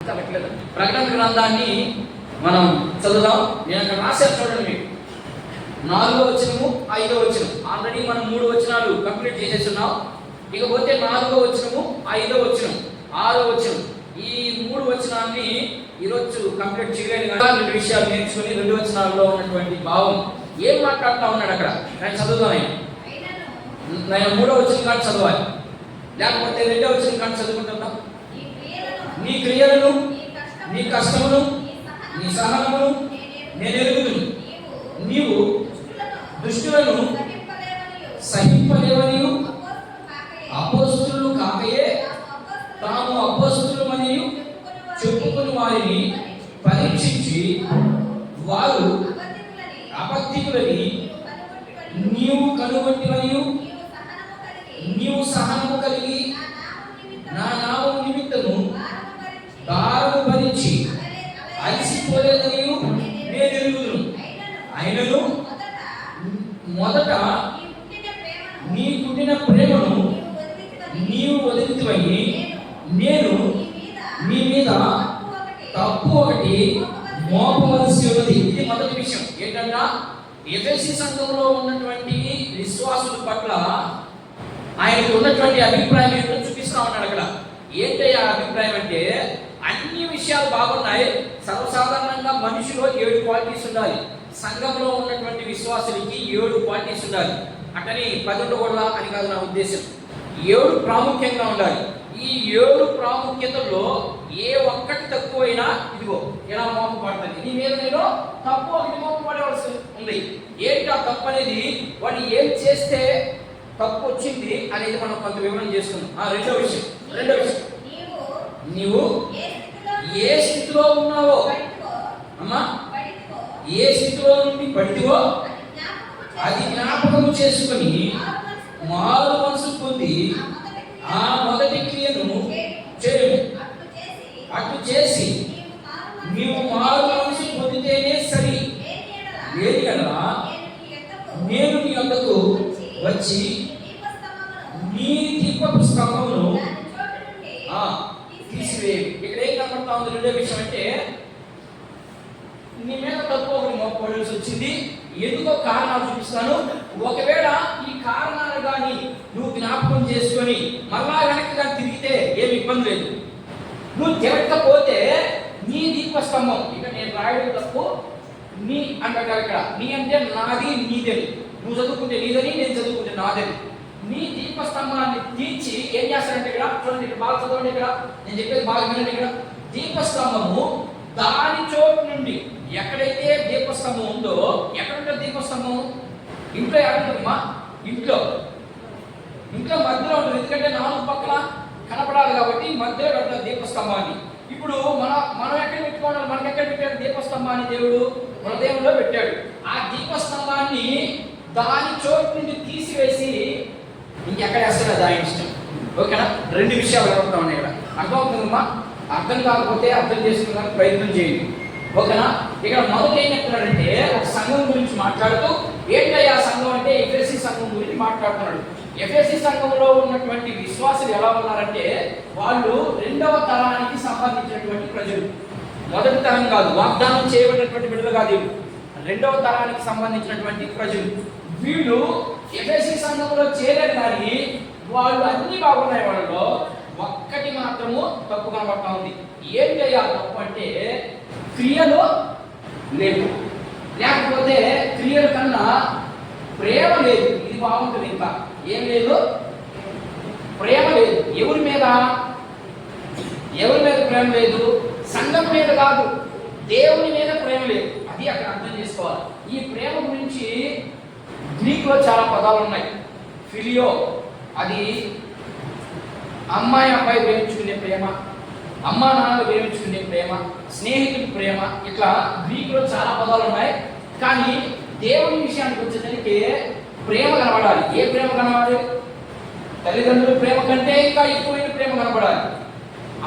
ప్రకటన గ్రంథాన్ని మనం చదువుదాం. నేను అక్కడ రాశాను చూడండి, మీకు 4వ వచనము 5వ వచనం. ఆల్రెడీ మనం 3 వచనాలు కంప్లీట్ చేసేస్తున్నాం. ఇకపోతే 4వ వచనము 5వ వచనం 6వ వచనం, ఈ 3 వచనాన్ని ఈరోజు కంప్లీట్ చేయలేని కదా. 2 విషయాలు నేర్చుకుని 2 వచనాల్లో ఉన్నటువంటి భావం ఏం మాట్లాడుతూ ఉన్నాడు అక్కడ నేను చదువుతాను. నేను 3వ వచనం కానీ చదవాలి, లేకపోతే 2వ వచనం కానీ చదువుకుంటున్నాం. నీ క్రియలను, నీ కష్టమును, నీ సహనమును నేను ఎరుగుదును. నీవు దుష్టులను సహింపలేవనియు అపోస్తులు కాకయే తాము అపోస్తులమనియు చెప్పుకుని వారిని పరీక్షించి వారు అబద్ధికులని నీవు కనుగొట్టివనియు నీవు సహనము కలిగి నా నామము నిమిత్తము భారము భరించి అలసిపోలేదనియు నేను ఎరుగుదును. అయినను మొదట నీ పుట్టిన ప్రేమను నీవు వదిలితివని నేను నీ మీద తప్పు ఒకటి మోపవలసి ఉన్నది. ఇది మొదటి విషయం ఏంటంటే, ఎఫెసీ సంఘంలో ఉన్నటువంటి విశ్వాసుల పట్ల ఆయనకు ఉన్నటువంటి అభిప్రాయం ఏంటో చూపిస్తా ఉన్నాడు అక్కడ. ఏంటి ఆ అభిప్రాయం అంటే, అన్ని విషయాలు బాగున్నాయి. సర్వసాధారణంగా మనిషిలో 7 క్వాలిటీస్ ఉండాలి. సంఘంలో ఉన్నటువంటి విశ్వాసులకి 7 క్వాలిటీస్ ఉండాలి. అటని 10 ఉండకూడదా అని కాదు నా ఉద్దేశం. 7 ప్రాముఖ్యంగా ఉండాలి. ఈ 7 ప్రాముఖ్యతలో ఏ ఒక్కటి తక్కువైనా ఇదిగో ఎలా మోపబడుతుంది. నీ మీద నేను తప్పు ఒకటి మోపబడవలసి ఉంది. ఏంటి ఆ తప్పు అనేది, వాడు ఏం చేస్తే తప్పు వచ్చింది అనేది మనం కొంత వివరణ చేసుకుందాం. రెండో విషయం నీవు ఏ స్థితిలో ఉన్నావో అమ్మా, ఏ స్థితిలో నుండి పడితివో అది జ్ఞాపకం చేసుకుని మారు మనసు పొంది ఆ మొదటి క్రియను చేయము. అటు చేసి నీవు మారు మనసు పొందితేనే సరి. లేదు కదా నేను నీ వద్దకు వచ్చి నీ దీపపు స్తంభమును తీసివేయి. ఇక్కడ ఏం కనబడతా ఉంది? రెండో విషయం అంటే, నీ మీద తప్పు ఒకటి మోపవలసి వచ్చింది. ఎందుకో కారణాలు చూపిస్తాను. ఒకవేళ ఈ కారణాలు కానీ నువ్వు జ్ఞాపకం చేసుకొని మళ్ళా వెనక్కి కానీ తిరిగితే ఏమి ఇబ్బంది లేదు. నువ్వు తిరగకపోతే నీ దీపస్తంభం, ఇక నేను రాయడం తప్పు, నీ అంటాడు ఇక్కడ. నీ అంటే నాది నీదని. నువ్వు చదువుకుంటే నీదని, నేను చదువుకుంటే నాదని. నీ దీపస్తంభాన్ని తీర్చి ఏం చేస్తారంటే, ఇక్కడ చూడండి, ఇక్కడ బాగా చదవండి, ఇక్కడ నేను చెప్పేది బాగా వినండి. ఇక్కడ దీపస్తంభము దాని చోటు నుండి, ఎక్కడైతే దీపస్తంభం ఉందో, ఎక్కడ ఉంటుంది దీపస్తంభం? ఇంట్లో ఎక్కడుంటుందమ్మా? ఇంట్లో మధ్యలో ఉంటుంది. ఎందుకంటే 4 పక్కల కనపడాలి కాబట్టి మధ్యలో పెడతారు దీపస్తంభాన్ని. ఇప్పుడు మనం ఎక్కడ పెట్టుకోవాలి? మనకి ఎక్కడ పెట్టాడు దీపస్తంభాన్ని? దేవుడు హృదయంలో పెట్టాడు. ఆ దీపస్తంభాన్ని దాని చోటు నుండి తీసివేసి ఇంకెక్కడ వేస్తాడు దాని ఇష్టం. ఓకేనా? 2 విషయాలు కలుగుతా ఉన్నాయి ఇక్కడ. అర్థమవుతుందమ్మా? అర్థం కాకపోతే అర్థం చేసుకోవడానికి ప్రయత్నం చేయండి. ఓకేనా? ఇక్కడ మొదట ఏం చెప్తున్నాడంటే, ఒక సంఘం గురించి మాట్లాడుతూ, ఏంటయ్యా సంఘం అంటే ఎఫెసీ సంఘం గురించి మాట్లాడుతున్నాడు. ఎఫెసీ సంఘంలో ఉన్నటువంటి విశ్వాసులు ఎలా ఉన్నారంటే, వాళ్ళు 2వ తరానికి సంబంధించినటువంటి ప్రజలు. మొదటి తరం కాదు, వాగ్దానం చేయబడినటువంటి బిడ్డలు కాదు, 2వ తరానికి సంబంధించినటువంటి ప్రజలు. వీళ్ళు ఎఫెసీ సంఘంలో చేరారు, కానీ వాళ్ళు అన్ని బాగున్నాయి. వాళ్ళలో ఒక్కటి మాత్రము తప్పు కనబడతా ఉంది. ఏంటయ్యా తప్పు అంటే, క్రియలు లేవు, లేకపోతే క్రియల కన్నా ప్రేమ లేదు. ఇది బాగుంటుంది. ఇంకా ఏం లేదు? ప్రేమ లేదు. ఎవరి మీద ప్రేమ లేదు? సంఘం మీద కాదు, దేవుని మీద ప్రేమ లేదు. అది అక్కడ అర్థం చేసుకోవాలి. ఈ ప్రేమ గురించి గ్రీక్లో చాలా పదాలు ఉన్నాయి. ఫిలియో, అది అమ్మాయి అబ్బాయి ప్రేమించుకునే ప్రేమ, అమ్మా నాన్నలు ప్రేమించుకునే ప్రేమ, స్నేహితుడి ప్రేమ, ఇట్లా గ్రీక్లో చాలా పదాలు ఉన్నాయి. కానీ దేవుని విషయానికి వచ్చేసరికి ప్రేమ కనబడాలి. ఏ ప్రేమ కనబడాలి? తల్లిదండ్రుల ప్రేమ కంటే ఇంకా ఎక్కువైన ప్రేమ కనబడాలి.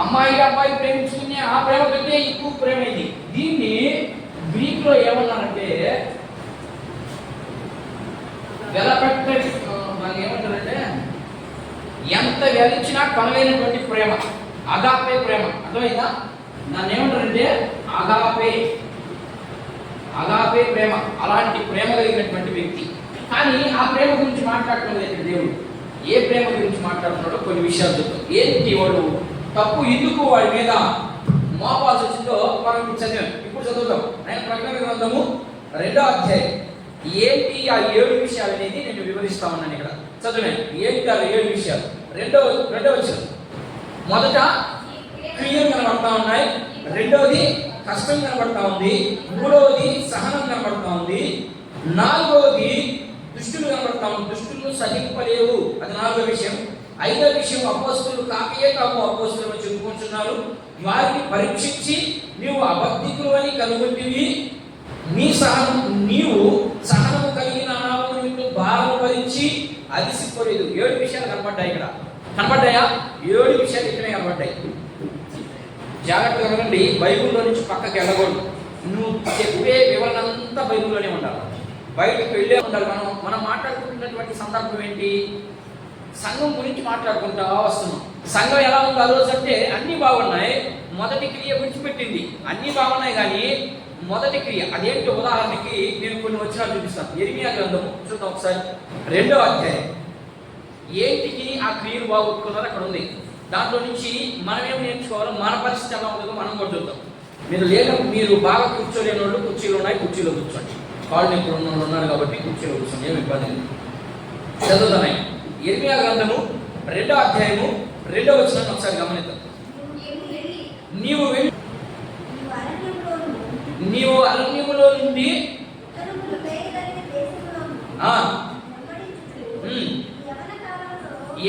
అమ్మాయి అబ్బాయి ప్రేమించుకునే ఆ ప్రేమ కంటే ఎక్కువ ప్రేమ ఇది. దీన్ని గ్రీక్లో ఏమన్నారంటే, వెలపెట్టడి, దాన్ని ఏమంటారంటే ఎంత వెలిచినా కొనలేనటువంటి ప్రేమ, అగాపే ప్రేమ. అర్థమైందా? దాన్ని ఏమంటారంటే అగాపే, అగాపే ప్రేమ, అలాంటి ప్రేమ కలిగినటువంటి వ్యక్తి. కానీ ఆ ప్రేమ గురించి మాట్లాడుతున్నది ఇక్కడ దేవుడు. ఏ ప్రేమ గురించి మాట్లాడుతున్నాడో కొన్ని విషయాలు చెప్తాం. ఏంటి వాడు తప్పు ఎందుకు వాడి మీద మోపాల్సి వచ్చిందో మనం ఇప్పుడు చదివాం. ఇప్పుడు చదువుతాం. ఆయన ప్రకటన గ్రంథము 2వ అధ్యాయం. ఏంటి ఆ 7 విషయాలు అనేది నేను వివరిస్తా ఉన్నాను ఇక్కడ. చదివాను. ఏంటి ఆ 7 విషయాలు? రెండవ వచనం. మొదట క్రియలు కనబడతా ఉన్నాయి, రెండవది కష్టం కనబడతా ఉంది, మూడవది సహనం కనబడతా ఉంది, నాలుగవది దుష్టులు కనబడతా ఉంది, దుష్టులను సహింపలేవు, అది 4వ విషయం. 5వ విషయం అపోస్తులు కాకయే కాకు అపోస్తులు చెప్పుకుంటున్నారు, వారిని పరీక్షించి నీవు అబద్ధికులు అని కనుగొంటివి, నీవు సహనము కలిగిన నామమును భారం భరించి అలసిపోలేదు. 7 విషయాలు కనబడ్డాయి ఇక్కడ. కనబడ్డాయా? 7 విషయాలు ఇక్కడే కనబడ్డాయి. జాగ్రత్తగా వినండి. బైబిల్లో నుంచి పక్కకి వెళ్ళకూడదు. నువ్వు చెప్పే వివరణ అంతా బైబిల్లోనే ఉండాలి, బయటకు వెళ్ళే ఉండాలి. మనం మాట్లాడుకుంటున్నటువంటి సందర్భం ఏంటి? సంఘం గురించి మాట్లాడుకుంటా వస్తున్నాం. సంఘం ఎలా ఉంది ఆ రోజు అంటే అన్నీ బాగున్నాయి, మొదటి క్రియ విడిచిపెట్టింది. అన్నీ బాగున్నాయి కానీ మొదటి క్రియ అదేంటి? ఉదాహరణకి నేను కొన్ని వచనాలు చూపిస్తాను. యెరెమీయా గ్రంథము చూద్దాం ఒకసారి. 2వ అధ్యాయం. ఏంటికి ఆ క్రియలు బాగొట్టుకున్నారో అక్కడ ఉంది. దాంట్లో నుంచి మనం ఏం నేర్చుకోవాలో, మన పరిస్థితి ఎలా ఉంటుందో మనం కూడా చూద్దాం. మీరు బాగా కూర్చోలేని వాళ్ళు కుర్చీలు ఉన్నాయి, కుర్చీలో కూర్చోండి. కాళ్ళు ఇప్పుడు ఉన్న వాళ్ళు ఉన్నారు కాబట్టి కుర్చీలో కూర్చోండి, ఏమి ఇబ్బంది లేదు. చదువుతున్నాయి. యెరెమీయా గ్రంథము 2వ అధ్యాయము 2వ వచనాన్ని ఒకసారి గమనిద్దాం. నీవు అరణ్యములో నుండి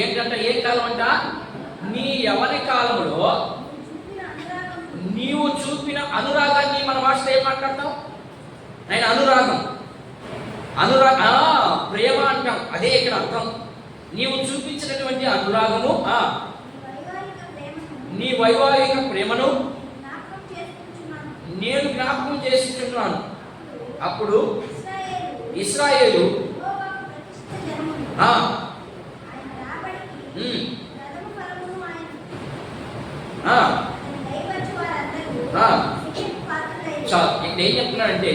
ఏంటంట? ఏ కాలం అంట? నీ యవన కాలంలో నీవు చూపిన అనురాగాన్ని మన భాషలో ఏం మాట్లాడతాం? ఆయన అనురాగం, ప్రేమ అంటాం. అదే ఇక్కడ అర్థం. నీవు చూపించినటువంటి అనురాగము, నీ వైవాహిక ప్రేమను నేను జ్ఞాపకం చేసుకుంటున్నాను. అప్పుడు ఇశ్రాయేలు ఇక్కడ ఏం చెప్తున్నాడంటే,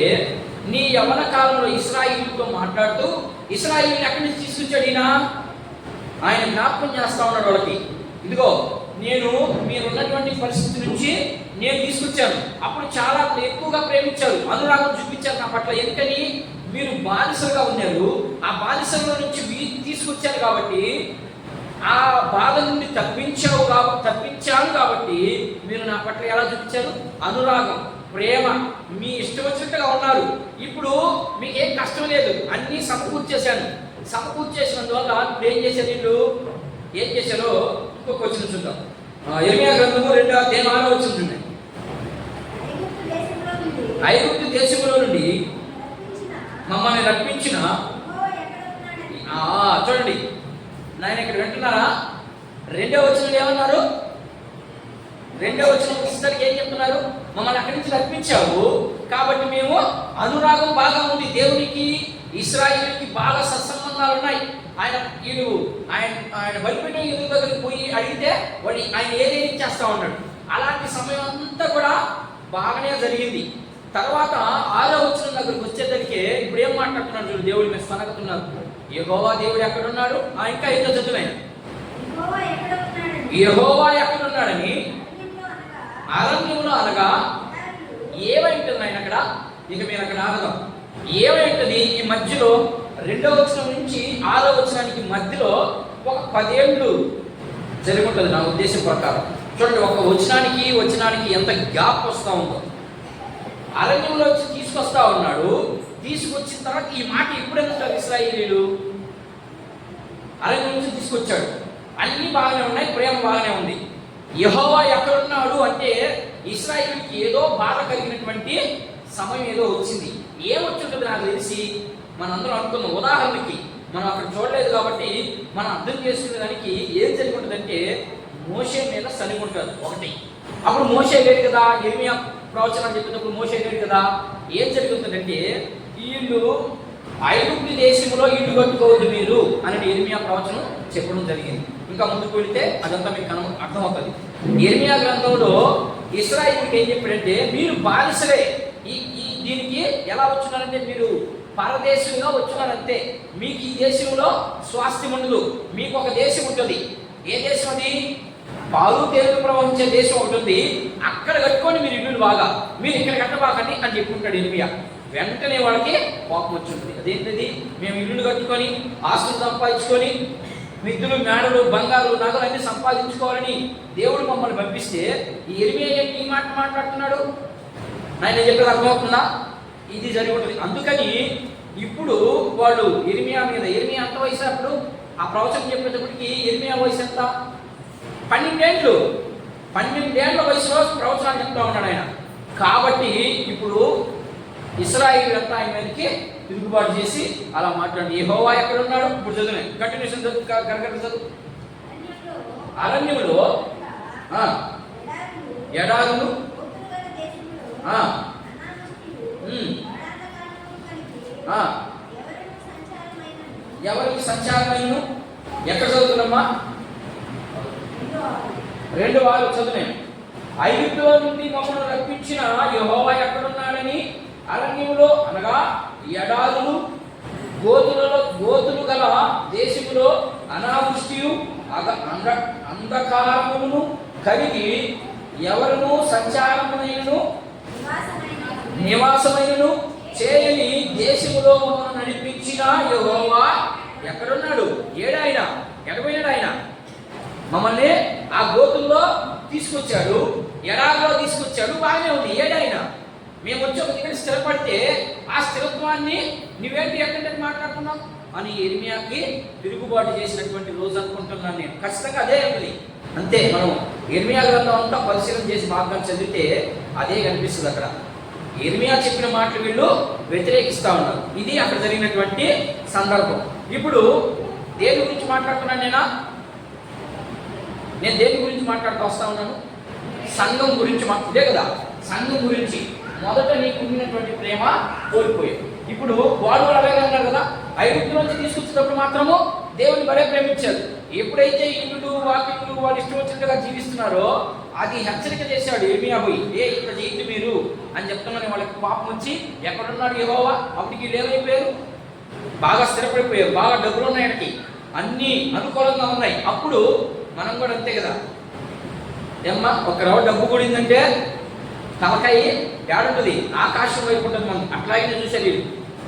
నీ యవన కాలంలో ఇశ్రాయేలుతో మాట్లాడుతూ, ఇశ్రాయేలుని ఎక్కడి నుంచి తీసుకొచ్చాడు? ఆయన జ్ఞాపకం చేస్తా ఉన్నాడు వాళ్ళకి. ఇదిగో నేను మీరున్నటువంటి పరిస్థితి నుంచి నేను తీసుకొచ్చాను. అప్పుడు చాలా ఎక్కువగా ప్రేమించారు, అనురాగం చూపించారు నా పట్ల. ఎందుకని? మీరు బానిసలుగా ఉన్నారు, ఆ బానిసల నుంచి తీసుకొచ్చారు కాబట్టి, ఆ బాధ నుండి తప్పించాను కాబట్టి మీరు నా పట్ల ఎలా చూపించారు? అనురాగం, ప్రేమ. మీ ఇష్టం వచ్చినట్టుగా ఉన్నారు. ఇప్పుడు మీకు ఏం కష్టం లేదు, అన్నీ సమకూర్చేశాను. సమకూర్చేసినందువల్ల ఏం చేశారు? వీళ్ళు ఏం చేశారో ఇంకొక వచ్చిన చూద్దాం. యెరెమీయా గ్రంథము 2వ అధ్యాయం 6వ వచనం చూడండి. ఐగుప్తు దేశంలో నుండి మమ్మల్ని రప్పించిన, చూడండి నాయన ఇక్కడ వింటున్నారా? 2వ వచనం ఏమన్నారు? 2వ వచనం ఇద్దరికి ఏం చెప్తున్నారు? మమ్మల్ని అక్కడి నుంచి రప్పించావు కాబట్టి మేము అనురాగం బాగా ఉంది. దేవునికి ఇశ్రాయేలుకి బాగా సత్సంబంధాలు ఉన్నాయి. ఆయన బలిపీఠ ఎదురు దగ్గరికి పోయి అడిగితే ఆయన ఏదేది చేస్తా ఉన్నాడు. అలాంటి సమయం అంతా కూడా బాగానే జరిగింది. తర్వాత 6వ వచనం దగ్గరికి వచ్చేసరికి ఇప్పుడు ఏం మాట్లాడుతున్నాడు చూడు, దేవుడి మీద సనగుతున్నారు. యెహోవా దేవుడు ఎక్కడున్నాడు? ఇంకా ఇంత చదువుతాయి. యెహోవా ఎక్కడున్నాడని అరణ్యంలో అనగా ఏమైంటుంది ఆయన అక్కడ? ఇక మీరు అక్కడ ఆగదాం. ఏమైంటుంది? ఈ మధ్యలో 2వ వచనం నుంచి 6వ వచనానికి మధ్యలో ఒక 10 ఏళ్ళు జరిగి ఉంటుంది నా ఉద్దేశం ప్రకారం. చూడండి, ఒక వచనానికి ఎంత గ్యాప్ వస్తూ ఉందో. అరణ్యంలో వచ్చి తీసుకొస్తా ఉన్నాడు. తీసుకొచ్చిన తర్వాత ఈ మాట ఎప్పుడెందుకు ఇశ్రాయేలీలు అరణ్యం నుంచి తీసుకొచ్చాడు. అన్నీ బాగానే ఉన్నాయి, ప్రేమ బాగానే ఉంది. యెహోవా ఎక్కడున్నాడు అంటే ఇశ్రాయేలుకి ఏదో బాధ కలిగినటువంటి సమయం ఏదో వచ్చింది. ఏమొచ్చుంటుంది నాకు తెలిసి మనందరం అనుకున్నాం. ఉదాహరణకి మనం అక్కడ చూడలేదు కాబట్టి మనం అర్థం చేసుకునే దానికి ఏం జరిగి ఉంటుందంటే, మోషే మీద సనిగుంటారు ఒకటి. అప్పుడు మోషే లేడు కదా, యెరెమీయా ప్రవచనం చెప్పినప్పుడు మోషే లేడు కదా. ఏం జరుగుతుందంటే, వీళ్ళు ఐగుప్తు దేశంలో ఇల్లు కట్టుకోవద్దు మీరు అని యెరెమీయా ప్రవచనం చెప్పడం జరిగింది. ఇంకా ముందుకు వెళితే అదంతా మీకు అర్థమవుతుంది. యెరెమీయా గ్రంథంలో ఇశ్రాయేలుకి ఏం చెప్పాడంటే, మీరు బానిసలే. ఈ దీనికి ఎలా వచ్చున్నారంటే, మీరు పరదేశంగా వచ్చున్నారంతే. మీకు ఈ దేశంలో స్వాస్థ్యం ఉండదు. మీకు ఒక దేశం ఉంటుంది. ఏ దేశం అది? పాలు తేనెలు ప్రవహించే దేశం ఒకటి ఉంది. అక్కడ కట్టుకొని మీరు ఇల్లు బాగా, మీరు ఇక్కడ కట్టబాకండి అని చెప్పుకుంటాడు ఇర్మియా. వెంటనే వాళ్ళకి కోపం వచ్చింది. అదేంటిది? మేము ఇల్లులు కట్టుకొని ఆస్తులు సంపాదించుకొని మిద్దులు మేడలు బంగారు నగలు అన్ని సంపాదించుకోవాలని దేవుడు మమ్మల్ని పంపిస్తే ఈ ఇర్మియా ఏంటి ఈ మాట మాట్లాడుతున్నాడు? ఆయన చెప్పేది అర్థమవుతుందా? ఇది జరిగి ఉంటుంది. అందుకని ఇప్పుడు వాళ్ళు ఇర్మియా మీద, ఇర్మియా అంత వయసు అప్పుడు ఆ ప్రవచనం చెప్పేటప్పటికి ఇర్మియా వయసు ఎంత? 12 ఏళ్ళు. 12 ఏళ్ల వయసులో ప్రవచనాలు చెప్తా ఉన్నాడు ఆయన. కాబట్టి ఇప్పుడు ఇశ్రాయేలు అంతా ఆయన మీదకి తిరుగుబాటు చేసి అలా మాట్లాడి, యెహోవా ఎక్కడ ఉన్నాడు? ఇప్పుడు చదువు, కంటిన్యూషన్ చదువు, కరెక్ట్ చదువు. అరణ్యములో ఎడారులు, ఎవరికి సంచారమైన, ఎక్కడ చదువుతున్నామ్మా? 2 వారు చదువు. ఐగుప్తులో నుండి మమ్మల్ని రప్పించిన యెహోవా ఎక్కడున్నాడని అరణ్యములో అనగా ఎడారులు గోతులు గల దేశములో అనావృష్టియు అంధకారమును కలిగి ఎవరును సంచారమునైనను నివాసమైనను చేయని దేశములో మమ్మల్ని నడిపించిన యెహోవా ఎక్కడున్నాడు? ఏడాయన ఎడపోయినాడు. ఆయన మమ్మల్ని ఆ గోతుల్లో తీసుకొచ్చాడు, ఎడారిలో తీసుకొచ్చాడు, బాగానే ఉంది. ఏడాయన మేము వచ్చి ఒక దగ్గర స్థిరపడితే ఆ స్థిరత్వాన్ని నువ్వేంటి ఎక్కడంటే మాట్లాడుతున్నావు అని ఇర్మియాకి తిరుగుబాటు చేసినటువంటి రోజు అనుకుంటున్నాను నేను. ఖచ్చితంగా అదే ఉంది. అంతే. మనం ఇర్మియా గ్రంథం అంతా పరిశీలన చేసి మార్గాన్ని చదివితే అదే కనిపిస్తుంది. అక్కడ ఇర్మియా చెప్పిన మాటలు వీళ్ళు వ్యతిరేకిస్తూ ఉన్నారు. ఇది అక్కడ జరిగినటువంటి సందర్భం. ఇప్పుడు దేని గురించి మాట్లాడుతున్నాను నేను దేని గురించి మాట్లాడుతూ వస్తా ఉన్నాను? సంఘం గురించి ఇదే కదా, సంఘం గురించి. మొదట నీకు ఉన్నటువంటి ప్రేమ కోల్పోయావు. ఇప్పుడు వాడు అలాగే ఉన్నారు కదా. ఐగుప్తు నుంచి తీసుకొచ్చేటప్పుడు మాత్రము దేవుని భలే ప్రేమించారు. ఎప్పుడైతే ఇల్లు వాకిళ్ళు వాళ్ళు ఇష్టం వచ్చినట్టుగా జీవిస్తున్నారో అది హెచ్చరిక చేశాడు ఇర్మియా పోయి, ఇక్కడ చేయద్దు మీరు అని చెప్తామని వాళ్ళకి పాపం వచ్చి ఎక్కడున్నాడు యెహోవా? అప్పటికి లేవైపోయారు, బాగా స్థిరపడిపోయారు, బాగా డబ్బులు ఉన్నాయకి, అన్నీ అనుకూలంగా ఉన్నాయి. అప్పుడు మనం కూడా అంతే కదా. ఏమ్మా, ఒక రవ్వ డబ్బు కూడిందంటే తలకాయ ఏడుంటుంది, ఆకాశం వైపు ఉంటుంది. మనం అట్లాగే చూసేది.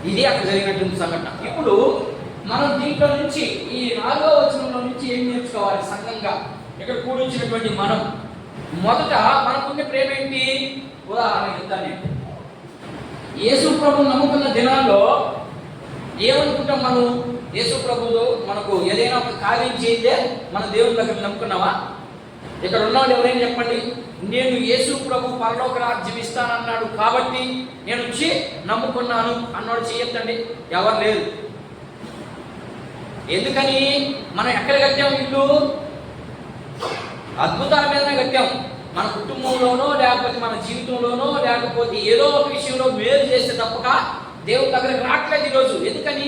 ఇది అక్కడ జరిగినటువంటి సంఘటన. ఇప్పుడు మనం దీంట్లో నుంచి ఈ 4వ వచనంలో నుంచి ఏం నేర్చుకోవాలి సంఘంగా? ఇక్కడ కూడించినటువంటి మనం మొదట మనకున్న ప్రేమ ఏంటి? ఉదాహరణ చెప్తాను నేను. యేసు ప్రభువును నమ్ముకున్న దినాల్లో ఏమనుకుంటాం మనం? యేసు ప్రభువుతో మనకు ఏదైనా ఒక కార్యం చేస్తే మన దేవుని దగ్గర నమ్ముకున్నావా? ఇక్కడ ఉన్నవాళ్ళు ఎవరైనా చెప్పండి, నేను యేసు ప్రభు పరలోక రాజ్యం ఇస్తానన్నాడు కాబట్టి నేను వచ్చి నమ్ముకున్నాను అన్నాడు చేయొద్దండి. ఎవరు లేరు. ఎందుకని? మనం ఎక్కడ కట్టాం? ఇల్లు అద్భుతాల మీదనే కట్టాం. మన కుటుంబంలోనో లేకపోతే మన జీవితంలోనో లేకపోతే ఏదో ఒక విషయంలో మేలు చేస్తే తప్పక దేవుని దగ్గరకు రావట్లేదు ఈరోజు. ఎందుకని?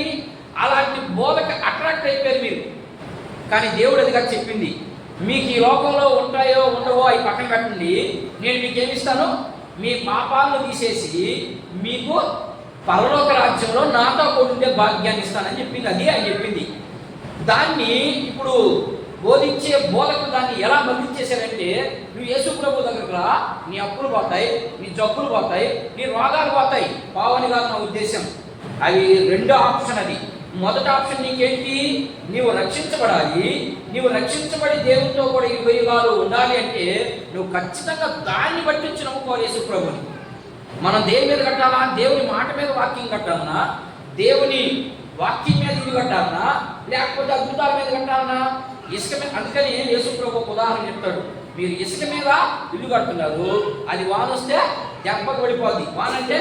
అలాంటి బోధకు అట్రాక్ట్ అయిపోయారు మీరు. కానీ దేవుడు అదిగా చెప్పింది, మీకు ఈ లోకంలో ఉంటాయో ఉండవో అవి పక్కన పెట్టండి, నేను మీకు ఏమిస్తాను? మీ పాపాలను తీసేసి మీకు పరలోక రాజ్యంలో నాతో కూడుండే భాగ్యాన్ని ఇస్తానని చెప్పింది. అది ఆయన చెప్పింది. దాన్ని ఇప్పుడు బోధించే బోధకులు దాన్ని ఎలా బంధించేశారంటే, నువ్వు యేసు ప్రభు దగ్గరకు రా, నీ అప్పులు పోతాయి, నీ జబ్బులు పోతాయి, నీ రోగాలు పోతాయి. పావని కాదు నా ఉద్దేశం. అవి 2వ ఆప్షన్. అది మొదటి ఆప్షన్ నీకేంటి? నీవు రక్షించబడాలి. నీవు రక్షించబడి దేవునితో కూడా 20 యుగాలు ఉండాలి అంటే నువ్వు ఖచ్చితంగా దాన్ని బట్టి నమ్ముకోవాలి యేసు ప్రభుని. మనం దేని మీద కట్టాలా? దేవుని మాట మీద వాక్యం కట్టాలనా? దేవుని వాక్యం మీద ఇల్లు కట్టాలనా? లేకపోతే అద్భుతాల మీద కట్టాలనా? ఇసుక మీద. అందుకని యేసు ప్రభు ఒక ఉదాహరణ చెప్తాడు. మీరు ఇసుక మీద ఇల్లు కడుతున్నారు, అది వాన వస్తే దెబ్బకు పడిపోద్ది. వాన అంటే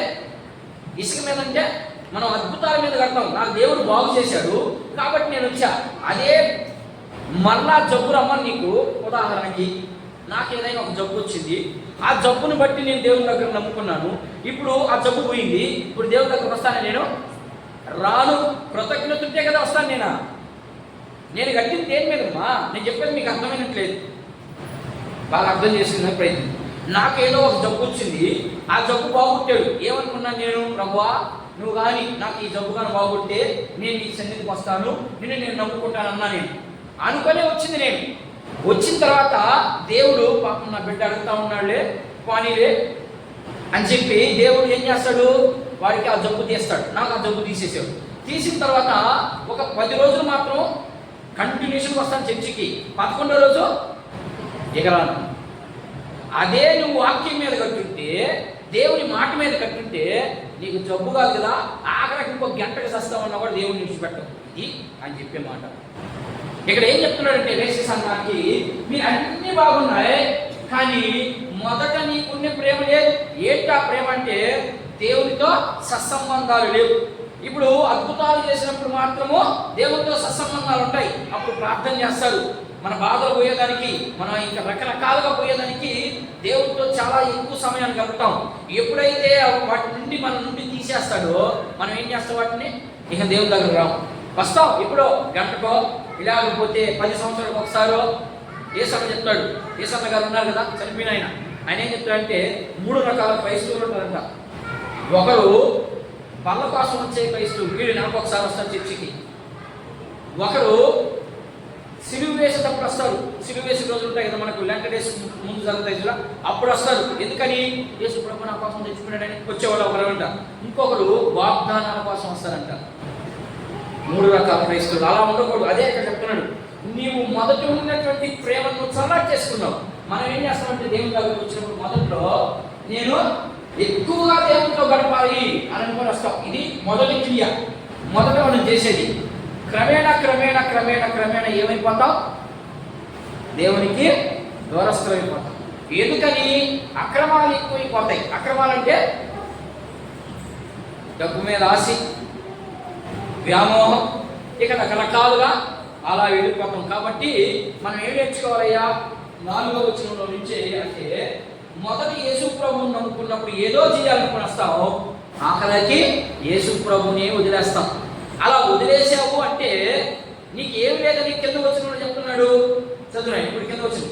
ఇసుక మీద అంటే మనం అద్భుతాల మీద కడతాం. నాకు దేవుడు బాగు చేశాడు కాబట్టి నేను వచ్చా. అదే మరలా జబ్బు రమ్మని నీకు ఉదాహరణకి నాకు ఏదైనా ఒక జబ్బు వచ్చింది, ఆ జబ్బును బట్టి నేను దేవుని దగ్గర నమ్ముకున్నాను. ఇప్పుడు ఆ జబ్బు పోయింది, ఇప్పుడు దేవుని దగ్గర వస్తాను నేను రాను. కృతజ్ఞత ఉంటే కదా వస్తాను. నేను కట్టింది దేని మీదమ్మా? నేను చెప్పేది మీకు అర్థమైనట్లేదు. బాగా అర్థం చేసుకునే ప్రయత్నం. నాకేదో ఒక జబ్బు వచ్చింది, ఆ జబ్బు బాగుంటాడు. ఏమనుకున్నాను నేను, ప్రభువా నువ్వు కానీ నాకు ఈ జబ్బు కానీ బాగుంటే నేను నీ సన్నిధికి వస్తాను, నేను నమ్ముకుంటాను అన్నా. నేను అనుకునే వచ్చింది. నేను వచ్చిన తర్వాత దేవుడు పాపం నా బిడ్డ అడుగుతా ఉన్నాడులే పానీలే అని చెప్పి దేవుడు ఏం చేస్తాడు, వాడికి ఆ జబ్బు తీస్తాడు. నాకు ఆ జబ్బు తీసేసాడు. తీసిన తర్వాత ఒక 10 రోజులు మాత్రం కంటిన్యూషన్ వస్తాను చర్చికి. 11వ రోజు ఎగరాను. అదే నువ్వు వాక్యం మీద కట్టుంటే, దేవుని మాట మీద కట్టుంటే నీకు జబ్బు కాదు కదా, ఆఖరికి ఇంకో గంటకు సస్తామన్నా కూడా దేవుడిని విడిచిపెట్టవు. ఇది అని చెప్పే మాట. ఇక్కడ ఏం చెప్తున్నాడంటే వేసే సంఘానికి, మీరు అన్ని బాగున్నాయి కానీ మొదట నీకున్న ప్రేమ లేదు. ఏంటా ప్రేమ అంటే దేవునితో సత్సంబంధాలు లేవు. ఇప్పుడు అద్భుతాలు చేసినప్పుడు మాత్రము దేవునితో సత్సంబంధాలు ఉంటాయి. అప్పుడు ప్రార్థన చేస్తారు. మన బాధలు పోయేదానికి, మనం ఇంకా రకరకాలుగా పోయేదానికి దేవుడితో చాలా ఎక్కువ సమయాన్ని గడుపుతాం. ఎప్పుడైతే వాటి నుండి మన నుండి తీసేస్తాడో మనం ఏం చేస్తాం, వాటిని ఇక దేవుని దగ్గర రాము. వస్తాం ఇప్పుడు గంటకో, ఇలాగపోతే 10 సంవత్సరాలకు ఒకసారో. ఏసన్న చెప్తాడు, ఏసన్న గారు ఉన్నారు కదా చనిపోయిన ఆయన ఏం చెప్తాడంటే 3 రకాల క్రైస్తవులు ఉంటారంట. ఒకరు పళ్ళ కోసం వచ్చే క్రైస్తవులు, వీళ్ళు నాకు ఒకసారి వస్తారు చర్చికి. ఒకరు సిలువు వేసేటప్పుడు వస్తారు. సిలువు వేసే రోజులు ఉంటాయి కదా మనకు, లెంట డేస్ ముందు జరుగుతాయి చూడ, అప్పుడు వస్తారు. ఎందుకని, యేసు ప్రభు నా కోసం తెచ్చుకున్నాడని వచ్చేవాళ్ళు ఒకరు అంట. ఇంకొకరు వాగ్దానాల కోసం వస్తారంట. 3 రకాల క్రైస్తవులు. అలా ఉండకూడదు. అదే ఇక్కడ చెప్తున్నాడు, నీవు మొదట ఉన్నటువంటి ప్రేమను చల్లారి చేసుకున్నావు. మనం ఏం చేస్తామంటే దేవుని దగ్గరకు వచ్చినప్పుడు మొదట్లో నేను ఎక్కువగా దేవునితో గడపాలి అని అనుకుని వస్తాం. ఇది మొదటి క్రియ, మొదట మనం చేసేది. క్రమేణా క్రమేణా క్రమేణా క్రమేణా ఏమైపోతాం, దేవునికి దూరస్థమైపోతాం. ఎందుకని, అక్రమాలు ఎక్కువైపోతాయి. అక్రమాలంటే డబ్బు మీద ఆశ, వ్యామోహం, ఇక రకరకాలుగా అలా వెళ్ళిపోతాం. కాబట్టి మనం ఏం నేర్చుకోవాలయ్యా 4వ వచనంలో నుంచే అంటే, మొదటి యేసు ప్రభువుని నమ్ముకున్నప్పుడు ఏదో చేయాలనుకుని వస్తావు, ఆఖరికి యేసు ప్రభువుని వదిలేస్తాం. అలా వదిలేసావు అంటే నీకు ఏం లేదని కింద వచ్చిన చెప్తున్నాడు. చదువు ఇప్పుడు కింద వచ్చింది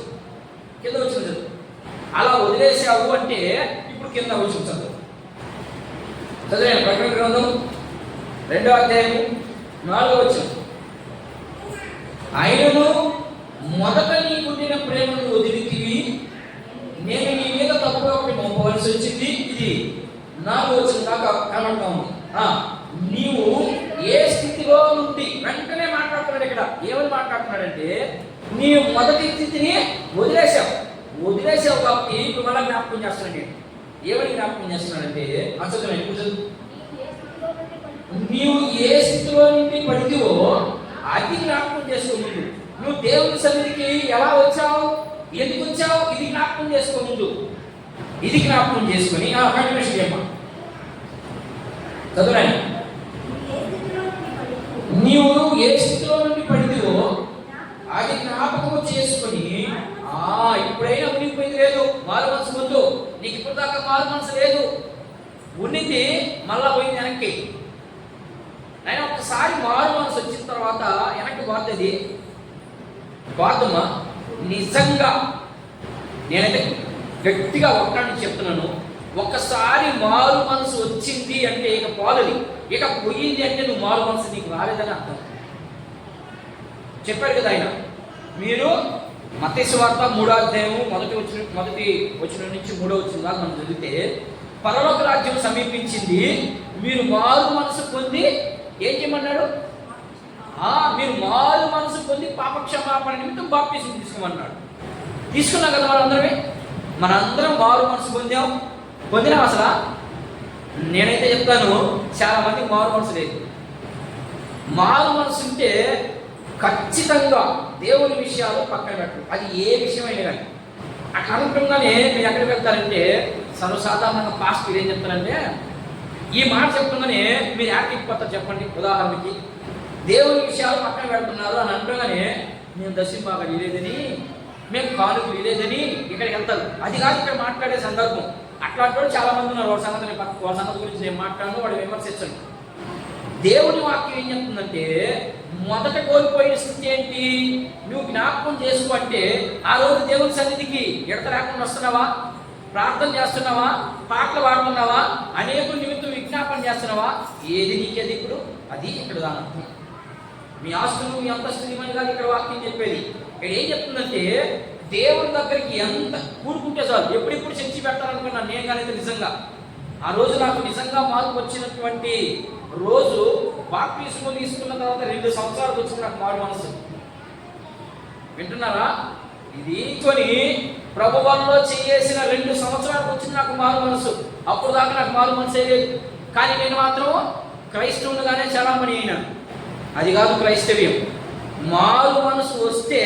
చదువు. అలా వదిలేసావు అంటే ఇప్పుడు కింద వచ్చిన చదువు. చదువు ప్రకటన గ్రంథం 2వ అధ్యాయం 4వ వచనం. ఆయనను మొదట నీకుండిన ప్రేమను వదిలితివి, నేను నీ మీద తప్పుగా ఒకటి మోపవలసి వచ్చింది. ఇది 4వ వచనం దాకా కనబడతా ఉంది. నీవు ఏ స్థితిలో నుండి, వెంటనే మాట్లాడుతున్నాడు ఇక్కడ. ఏమని మాట్లాడుతున్నాడంటే, నీవు మొదటి స్థితిని వదిలేసావు కాబట్టి ఇప్పుడు మళ్ళీ జ్ఞాపకం చేస్తున్నాడు. నేను ఏమని జ్ఞాపకం చేస్తున్నాడంటే, నీవు ఏ స్థితిలో నుండి పడితివో అది జ్ఞాపకం చేసుకో ముందు. నువ్వు దేవుని సన్నిధికి ఎలా వచ్చావు, ఎందుకు వచ్చావు, ఇది జ్ఞాపకం చేసుకో ముందు. ఇది జ్ఞాపకం చేసుకొని కంటిన్యూషన్ చేయమ్మా. చదువురాని, నీవు ఏ స్థితిలో నుండి పడితివో అది జ్ఞాపకం చేసుకొని, ఇప్పుడైనా ఉనికిపోయింది లేదు, మారు మనసు ముందు. నీకు ఇప్పుడు దాకా మారు మనసు లేదు, ఉన్నింది మళ్ళా పోయింది వెనక్కి. అయినా ఒకసారి మారు మనసు వచ్చిన తర్వాత వెనక్కి పోతుంది. పోతమ్మా, నిజంగా నేనైతే గట్టిగా ఒక్కడిని చెప్తున్నాను, ఒక్కసారి మారు మనసు వచ్చింది అంటే ఇక పోదది. ఇక పోయింది అంటే నువ్వు మారు మనసు నీకు రాలేదని అర్థం. చెప్పారు కదా ఆయన. మీరు మత్తయి సువార్త 3వ అధ్యాయం మొదటి వచనం నుంచి 3వ వచనం దాకా మనం చదివితే, పరలోక రాజ్యం సమీపించింది, మీరు మారు మనసు పొంది ఏం చేయమన్నాడు, మీరు మారు మనసు పొంది పాపక్షమాపణ నిమిత్తం బాప్తిసం తీసుకోమన్నాడు. తీసుకున్నాం కదా మనందరం మారు మనసు పొందినాం అసలు. నేనైతే చెప్తాను, చాలా మందికి మారు మనసు లేదు. మారు మనసు ఉంటే ఖచ్చితంగా దేవుని విషయాలు పక్కన పెట్టు. అది ఏ విషయమైనా కానీ అట్లా అనుకుంటానే మీరు ఎక్కడికి వెళ్తారంటే, సర్వసాధారణంగా పాస్టర్ ఏం చెప్తారంటే, ఈ మాట చెప్తుందని మీరు యాక్టివ్ పోతారు. చెప్పండి ఉదాహరణకి, దేవుని విషయాలు పక్కన పెడుతున్నారు అని అంటూనే మేము దర్శనం బాగా లేదని, మేము కానుకలు లేదని ఇక్కడికి వెళ్తారు. అది కాదు ఇక్కడ మాట్లాడే సందర్భం. అట్లాంటి వాళ్ళు చాలా మంది ఉన్నారు. వాళ్ళ సంగతి గురించి నేను మాట్లాడను, వాడు విమర్శించను. దేవుని వాక్యం ఏం చెప్తుందంటే, మొదట కోల్పోయిన స్థితి ఏంటి, నువ్వు జ్ఞాపకం చేసుకో అంటే, ఆ రోజు దేవుని సన్నిధికి ఎడత లేకుండా వస్తున్నావా, ప్రార్థన చేస్తున్నావా, పాటలు పాడుతున్నావా, అనేకుల నిమిత్తం విజ్ఞాపన చేస్తున్నావా? ఏది నీకేది ఇప్పుడు? అది ఇక్కడ దాని మీ ఆస్తులు మీ అంతస్తులు ఇవన్నీ కాదు ఇక్కడ వాక్యం చెప్పేది. ఇక్కడ ఏం చెప్తుందంటే దేవుని దగ్గరికి ఎంత కూడుకుంటే చాలు. ఎప్పుడెప్పుడు చర్చి పెట్టాలనుకున్నాను నేను కానీ నిజంగా ఆ రోజు నాకు నిజంగా మార్పు వచ్చినటువంటి రోజు బాప్తిస్మం తీసుకున్న తర్వాత 2 సంవత్సరాలకు వచ్చింది నాకు మారు మనసు. వింటున్నారా? ఇది కొని ప్రభువులో చేసిన 2 సంవత్సరాలకు వచ్చింది నాకు మారు మనసు. అప్పుడు దాకా నాకు మారు మనసు లేదు. కానీ నేను మాత్రం క్రైస్తవునిగానే చలామణి అయినాను. అది కాదు క్రైస్తవ్యం. మారు మనసు వస్తే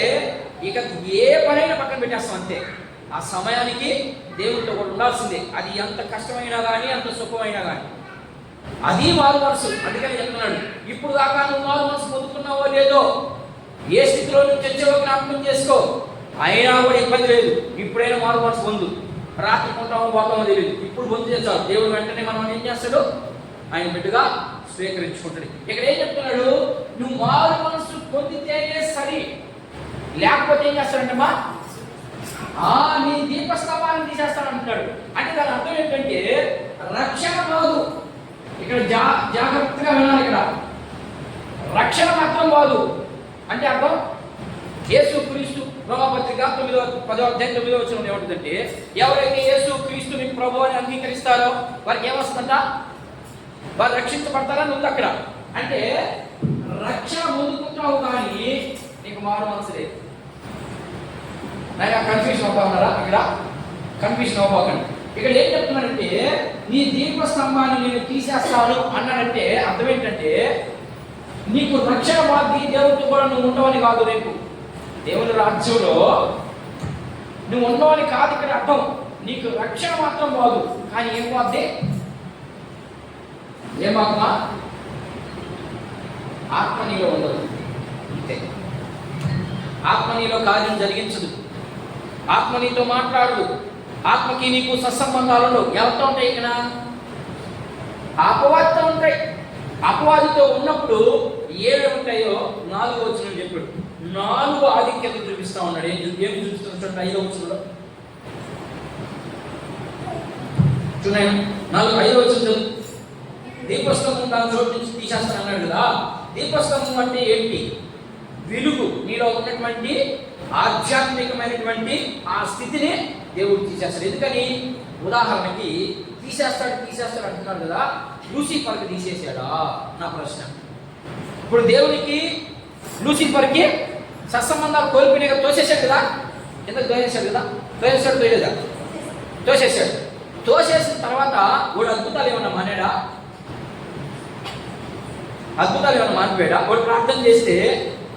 ఇక ఏ పనైనా పక్కన పెట్టేస్తాం అంతే. ఆ సమయానికి దేవుడితో కూడా ఉండాల్సిందే. అది ఎంత కష్టమైనా కానీ ఎంత సుఖమైనా కానీ అది మారు మనసు. అందుకని చెప్తున్నాడు, ఇప్పుడు దాకా నువ్వు మారు మనసు పొందుకున్నావో లేదో, ఏ స్థితిలో నువ్వు చర్చలో జ్ఞాపకం చేసుకో, అయినా కూడా ఇబ్బంది లేదు. ఇప్పుడైనా మారు మనసు పొందు. రాత్రి కొంటామో పోతామో తెలియదు, ఇప్పుడు పొందు చేస్తాడు దేవుడు. వెంటనే మనం ఏం చేస్తాడు? ఆయన బిడ్డగా స్వీకరించుకుంటాడు. ఇక్కడ ఏం చెప్తున్నాడు? నువ్వు మారు మనసు పొందితేనే సరి, లేకపోతే ఏం చేస్తాడంటమ్మా? నీ దీపస్తంభాన్ని తీసేస్తానంటున్నాడు. అంటే దాని అర్థం ఏంటంటే రక్షణ కాదు. ఇక్కడ జాగ్రత్తగా వినాలి. ఇక్కడ రక్షణ మాత్రం కాదు. అంటే అర్థం యేసు క్రీస్తు రోమపత్రిక 9:10 ఏమంటుందంటే ఎవరైతే యేసు క్రీస్తు మీకు ప్రభు అని అంగీకరిస్తారో వారికి ఏమొస్తుందంట? వారు రక్షించబడతారని ఉంది అక్కడ. అంటే రక్షణ పొందుకుంటావు కానీ నీకు మారు మనసు లేదు. నాకు కన్ఫ్యూజన్ అవుతామన్నారా? ఇక్కడ కన్ఫ్యూజన్ అవ్వకండి. ఇక్కడ ఏం చెప్తున్నానంటే నీ దీపస్తంభాన్ని నేను తీసేస్తాను అన్నాడంటే అర్థం ఏంటంటే నీకు రక్షణ వాగ్ది దేవుడితో కూడా నువ్వు ఉండవని కాదు. రేపు దేవుని రాజ్యంలో నువ్వు ఉండవని కాదు ఇక్కడ అర్థం. నీకు రక్షణ మాత్రం కాదు, కానీ ఏం వాద్ది? ఏమాత్మ? ఆత్మ నీలో ఉండదు అంతే. ఆత్మ నీలో కార్యం జరిగించదు. ఆత్మ నీతో మాట్లాడదు. ఆత్మకి నీకు సత్సంబంధాలు ఎవరితో ఉంటాయి? ఇక్కడ అపవాదితో ఉంటాయి. అపవాదితో ఉన్నప్పుడు ఏమి ఉంటాయో 4వ వచనం చెప్పాడు. 4 ఆధిక్యత చూపిస్తా ఉన్నాడు. ఏమి చూపిస్తున్నాడు? 5వ వచనంలో చూడండి. 5వ వచనం దీపస్తంభం దాని చోటు నుంచి తీసేస్తాను అన్నాడు కదా. దీపస్తంభం అంటే ఏంటి? వెలుగు. నీలో ఉన్నటువంటి ఆధ్యాత్మికమైనటువంటి ఆ స్థితిని దేవుడు తీసేస్తాడు. ఎందుకని? ఉదాహరణకి తీసేస్తాడు అంటున్నారు కదా. లూసిఫర్కి తీసేసాడా? నా ప్రశ్న. ఇప్పుడు దేవునికి లూసిఫర్కి సత్సంబంధాలు కోల్పోయినాక తోసేసాడు కదా. ఎందుకు తోసేసాడు కదా? తోయలేదా? తోసేసాడు. తోసేసిన తర్వాత వాడు అద్భుతాలు ఏమన్నా మానేడా? అద్భుతాలు ఏమన్నా మానిపోయాడా? వాడు ప్రార్థన చేస్తే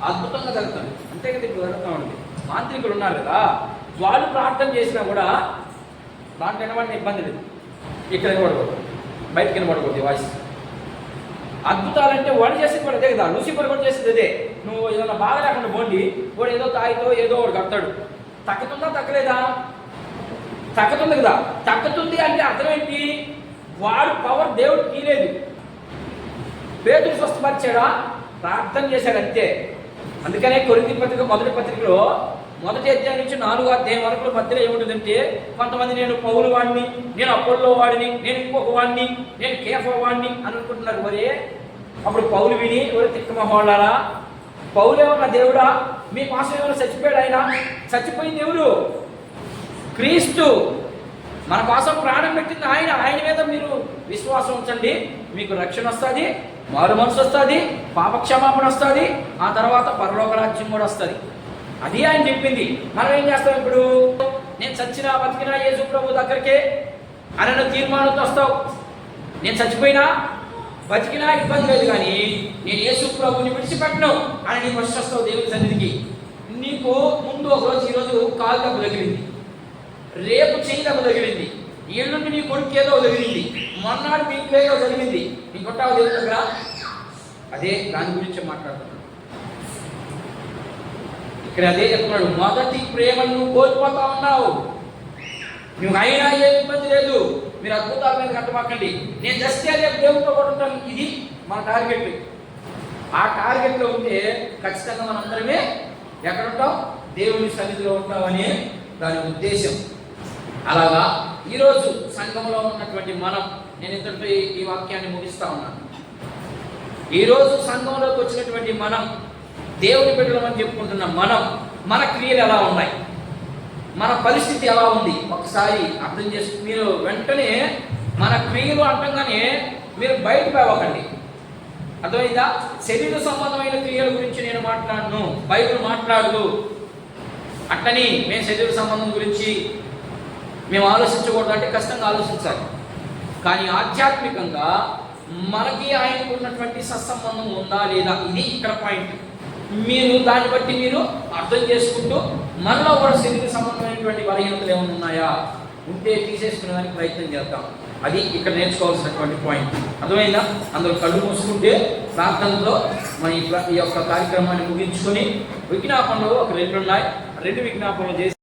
అద్భుతంగా జరుగుతాడు. అంతే కదా. ఇప్పుడు జరుగుతూ ఉంటుంది. మాంత్రికులు ఉన్నారు కదా, వాళ్ళు ప్రార్థన చేసినా కూడా దాంట్లో వినబడిన ఇబ్బంది లేదు. ఇక్కడ వినబడకూడదు, బయటకు వినబడకూడదు వాయిస్. అద్భుతాలంటే వాడు చేసేది కూడా అదే కదా. లూసిఫర్ కూడా చేసేది అదే. నువ్వు ఏదైనా బాగా లేకుండా పోండి, వాడు ఏదో తాయితో ఏదో వాడు కడతాడు. తక్కుతుందా? తగ్గలేదా? తక్కుతుంది కదా. తక్కుతుంది అంటే అర్థం ఏంటి? వాడు పవర్ దేవుడు తీయలేదు. పేతురు స్వస్థపరిచాడా? ప్రార్థన చేశాడు అంతే. అందుకనే కొరింథీ పత్రిక మొదటి పత్రికలో మొదటి అధ్యాయం నుంచి 4వ అధ్యాయం వరకు మధ్యలో ఏముంటుందంటే కొంతమంది నేను పౌలు వాడిని, నేను అపోల్లో వాడిని, నేను ఇంకొక వాడిని, నేను కేఫా వాడిని అని అనుకుంటున్నారు. వరే అప్పుడు పౌలు విని ఎవరు తిక్కమహోళ్ళారా? పౌలు ఏమన్నా దేవుడా? మీ కోసం ఏమైనా చచ్చిపోయాడు? ఆయన చచ్చిపోయింది ఎవరు? క్రీస్తు. మన కోసం ప్రాణం పెట్టింది ఆయన. ఆయన మీద మీరు విశ్వాసం ఉంచండి, మీకు రక్షణ వస్తుంది, మారు మనసు వస్తుంది, పాపక్షమాపణ వస్తుంది, ఆ తర్వాత పరలోక రాజ్యం కూడా వస్తుంది. అది ఆయన చెప్పింది. మనం ఏం చేస్తాం? ఇప్పుడు నేను చచ్చినా బతికినా యేసు ప్రభు దగ్గరికే అన్న తీర్మానంతో వస్తావు. నేను చచ్చిపోయినా బతికినా ఇబ్బంది లేదు, కానీ నేను యేసు ప్రభుని విడిచిపెట్టను అని నీకు వస్తావు దేవుని సన్నిధికి. నీకు ముందు ఒకరోజు ఈరోజు కాలు దెబ్బ తగిలింది, రేపు చెయ్యి దెబ్బ తగిలింది, ఎల్లుండి నీ కొడుకు ఏదో తగిలింది, మొన్నాడు మీకు ఏదో జరిగింది, నీ కొట్టావు దేవుని దగ్గర. అదే దాని గురించి మాట్లాడుతున్నాడు ఇక్కడ. అదే చెప్తున్నాడు, మొదటి ప్రేమను నువ్వు కోల్పోతా ఉన్నావు. నువ్వు అయినా ఏ ఇబ్బంది లేదు, మీరు అద్భుతాల మీద కట్టమాకండి, నేను జస్ట్ అదే దేవుడితో కూడా ఉంటాను. ఇది మన టార్గెట్. ఆ టార్గెట్లో ఉంటే ఖచ్చితంగా మనందరమే ఎక్కడ ఉంటాం? దేవుని సన్నిధిలో ఉంటామని దాని ఉద్దేశం. అలాగా ఈరోజు సంఘంలో ఉన్నటువంటి మనం, నేను ఇంతటితో ఈ వాక్యాన్ని ముగిస్తా ఉన్నాను. ఈరోజు సంఘంలోకి వచ్చినటువంటి మనం, దేవుని బిడ్డలమని చెప్పుకుంటున్న మనం, మన క్రియలు ఎలా ఉన్నాయి, మన పరిస్థితి ఎలా ఉంది ఒకసారి అర్థం చేసి మీరు వెంటనే మన క్రియలు అంటంగానే మీరు బయటకు పోవకండి. అర్థమైందా? శరీర సంబంధమైన క్రియల గురించి నేను మాట్లాడను, బైబిల్ మాట్లాడదు. అట్టని మేము శరీర సంబంధం గురించి మేము ఆలోచించకూడదు అంటే కష్టంగా ఆలోచించాలి. కానీ ఆధ్యాత్మికంగా మనకి ఆయనకు ఉన్నటువంటి సత్సంబంధం ఉందా లేదా, ఇది ఇక్కడ పాయింట్. మీరు దాన్ని బట్టి మీరు అర్థం చేసుకుంటూ మనలో కూడా శరీర సంబంధమైనటువంటి బలహీనతలు ఏమైనా ఉన్నాయా, ఉంటే తీసేసుకునేదానికి ప్రయత్నం చేద్దాం. అది ఇక్కడ నేర్చుకోవాల్సినటువంటి పాయింట్. అర్థమైందా? అందరూ కళ్ళు మూసుకుంటే ప్రార్థనలో మన ఈ యొక్క కార్యక్రమాన్ని ముగించుకొని, విజ్ఞాపనలు ఒక 2 ఉన్నాయి, 2 విజ్ఞాపనలు చేసి